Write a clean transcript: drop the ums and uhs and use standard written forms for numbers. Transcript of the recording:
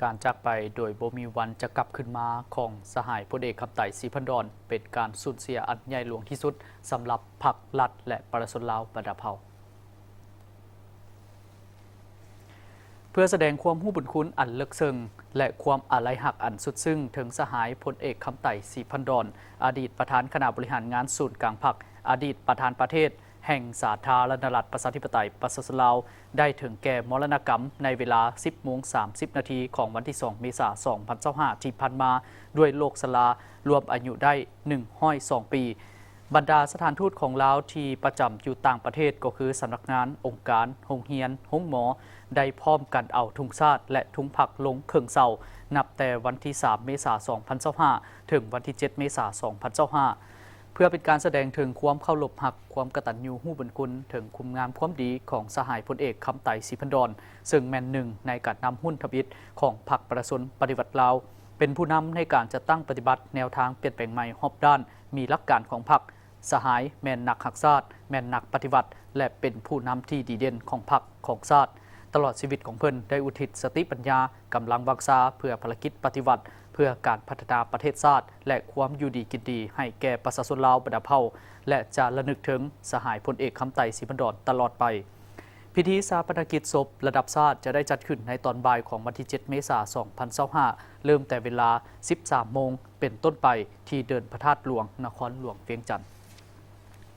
การจากไปโดยบ่มีวันจะกลับขึ้นมาของสหายพลเอกคำไต่ศรีพันดอนเป็นการสูญเสียอันใหญ่หลวงที่สุดสำหรับพรรครัฐและประชาชนลาวบรรดาเผ่าเพื่อแสดงความรู้บุญคุณอันลึกซึ้งและความอาลัยหักอันสุดซึ้งถึงสหายพลเอกคำไต่ศรีพันดอนอดีตประธานคณะบริหารงานศูนย์กลางพรรคอดีตประธานประเทศแห่งสาธารณรัฐประชาธิปไตยประชาชนลาวได้ถึงแก่มรณกรรมในเวลา 10:30 นาทีของวันที่ 2 เมษายน 2025 ที่ผ่านมาด้วยโรคชรารวมอายุได้102 ปีบรรดาสถานทูตของลาวที่ประจำอยู่ต่างประเทศก็คือสำนักงานองค์การโรงเรียนห้องหมอได้พร้อมกันเอาธงชาติและธงผักลงเครื่องเสานับแต่วันที่ 3 เมษายน 2025 ถึงวันที่ 7 เมษายน 2025เพื่อเป็นการแสดงถึงความเคารพหักความกตัญญูรู้บุญคุณถึงคุณงามความดีของสหายพลเอกคำไต่ศรีพันดอนซึ่งแม่นหนึ่งในการนำหุ้นทบิตของพรรคประชาชนปฏิวัติลาวเป็นผู้นำในการจัดตั้งปฏิบัติแนวทางเปลี่ยนแปลงใหม่รอบด้านมีหลักการของพรรคสหายแม่นนักหักชาติแม่นนักปฏิวัติและเป็นผู้นำที่ดีเด่นของพรรคของชาติตลอดชีวิตของเพิ่นได้อุทิศสติปัญญากำลังวังชาเพื่อภารกิจปฏิวัติเพื่อการพัฒนาประเทศชาติและความอยู่ดีกินดีให้แก่ประชาชนลาวบรรดาเผ่าและจะระลึกถึงสหายพลเอกคำไต่ศรีพันดอนตลอดไปพิธีชาปนกิจศพระดับชาติจะได้จัดขึ้นในตอนบ่ายของวันที่ 7 เมษายน 2025 เริ่มแต่เวลา 13 โมงเป็นต้นไปที่เดินพระธาตุหลวงนครหลวงเวียงจันทร์